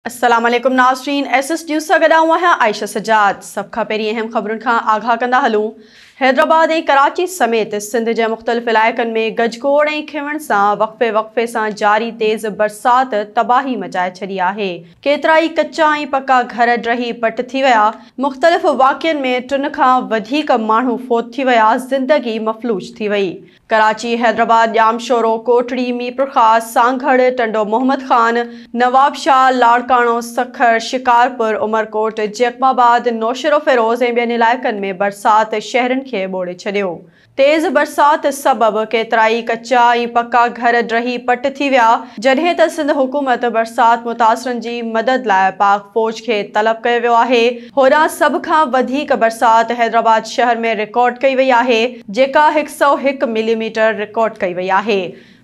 अस्सलाम वालेकुम नाज़रीन, एसएस न्यूज़ सां गॾु आहियां आयशा सजाद। सभ खां पहिरीं अहम ख़बरुनि खां आगाह कंदा हलूं। हैदराबाद ऐं कराची समेत सिंध जे मुख़्तलिफ़ इलाइक़नि में गजगोड़ ऐं खिवण सां वक़्फ़े सां जारी तेज़ बरसात तबाही मचाए छॾी आहे। केतिरा ई कच्चा ऐं पका घर ड्रही पट थी विया। मुख़्तलिफ़ वाक़िअनि में 3 खां वधीक माण्हू फ़ौत थी विया। ज़िंदगी मफ़लूज थी वई। कराची, हैदराबाद, ॼामशोरो, कोटड़ी, मीरपुर ख़ास, सांगढ़, टंडो मोहम्मद ख़ान, नवाबशाह, लाड़काणो, सखर, शिकारपुर, उमरकोट, जैकमाबाद, नौशेरो फेरोज़ ऐं ॿियनि इलाइक़नि में बरसात शहरनि खे ॿोड़े छॾियो। तेज़ बरसात सबबि केतिरा ई कच्चा ऐं पक्का घर ड्रही पट थी विया, जॾहिं त सिंध हुकूमत बरसात मुतासिरनि जी मदद लाइ पाक फ़ौज खे तलब कयो वियो आहे। होॾां सभ खां वधीक बरसात हैदराबाद शहर में रिकॉर्ड कई वई आहे, जेका 101 मिलीमीटर रिकॉर्ड कई वई आहे।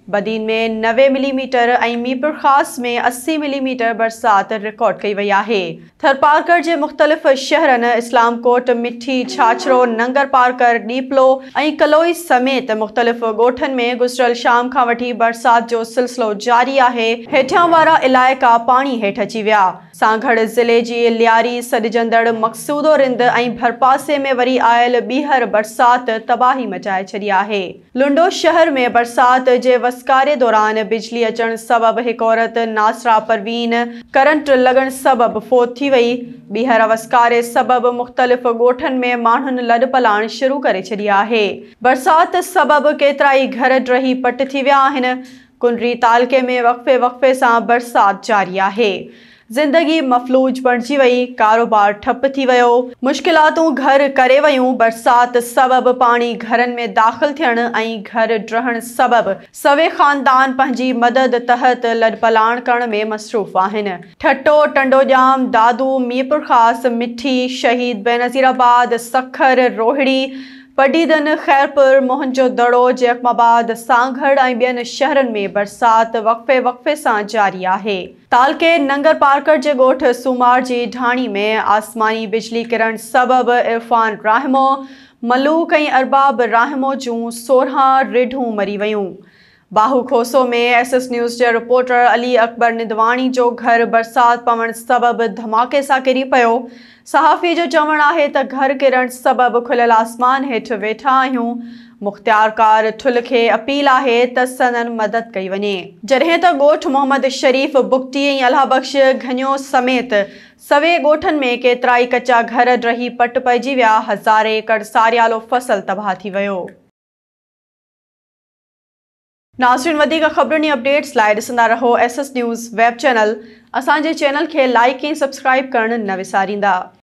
बदीन में 90 मिलीमीटर ऐं मीरपुर ख़ास में 80 मिलीमीटर बरसात रिकॉर्ड कई वई आहे। थरपारकर जे मुख़्तलिफ़ शहरनि इस्लामकोट, मिठी, छाछरो, नंगर पारकर, डीपलो ऐं कलोई समेत मुख़्तलिफ़ ॻोठनि में गुज़िरियल शाम खां वठी बरसात जो सिलसिलो जारी आहे। हेठियां वारा इलाइक़ा पाणी हेठि अची विया। सांगढ़ ज़िले जी लियारी, सॾजंदड़ मक़सूदो रिंद ऐं भरपासे में वरी आयल ॿीहर बरसात तबाही मचाए छॾी आहे। लुंडो शहर में बरसात जे वसकारे दौरान बिजली अचण सबबि हिकु औरत नासरा परवीन करंट लॻण सबबि फ़ौत थी वई। ॿीहर वसकारे सबबि मुख़्तलिफ़ ॻोठनि में माण्हुनि लॾपलाण शुरू करे छॾी आहे। बरसात सबबि केतिरा ई घर ड्रही पट थी विया आहिनि। कुनरी तालके में वक़्फ़े सां बरसात जारी आहे। ज़िंदगी मफ़लूज बणिजी वई, कारोबार ठप थी वियो, मुश्किलातूं घर करे वयूं। बरसात सबबि पाणी घरनि में दाख़िल थियण ऐं घर ड्रहण सबबि सवे ख़ानदान पंहिंजी मदद तहत लॾपलाण करण में मसरूफ़ आहिनि। ठट्टो, टंडोॼाम, दादू, मीरपुर ख़ास, मिठी, शहीद बेनज़ीराबाद, सखर, रोहिड़ी, पडीदन, खैरपुर, मोहनजो दड़ो, जैकमाबाद, सांगढ़ ऐं ॿियनि शहरनि में बरसात वक़्फ़े सां जारी आहे। तालके नंगर पारकर जे ॻोठ सूमार जी ढाणी में आसमानी बिजली किरण सबबि इरफान राहिमो, मलूक ऐं अरबाब राहिमो जूं 16 रिढूं मरी वयूं। बाहू खोसो में एसएस न्यूज़ जे रिपोर्टर अली अकबर निदवाणी जो घर बरसात पवण सबबि धमाके सां किरी पियो। सहाफ़ी जो चवणु आहे त घर किरण सबबि खुलियल आसमान हेठि वेठा आहियूं। मुख़्तियारकार ठुल खे अपील आहे त संदनि मदद कई वञे। जॾहिं त ॻोठ मोहम्मद शरीफ़, बुगटी ऐं अल्लाह बख़्श घनियो समेत सवे ॻोठनि में केतिरा ई कच्चा घर ड्रही पट पइजी विया। हज़ारे एकड़ सारियालो फसल तबाह थी वियो। नाज़रीन, वधीक ख़बरुनि ऐं अपडेट्स लाइ ॾिसंदा रहो एसएस न्यूज़ वेब चैनल। असांजे चैनल खे लाइक ऐं सब्सक्राइब करणु न विसारींदा।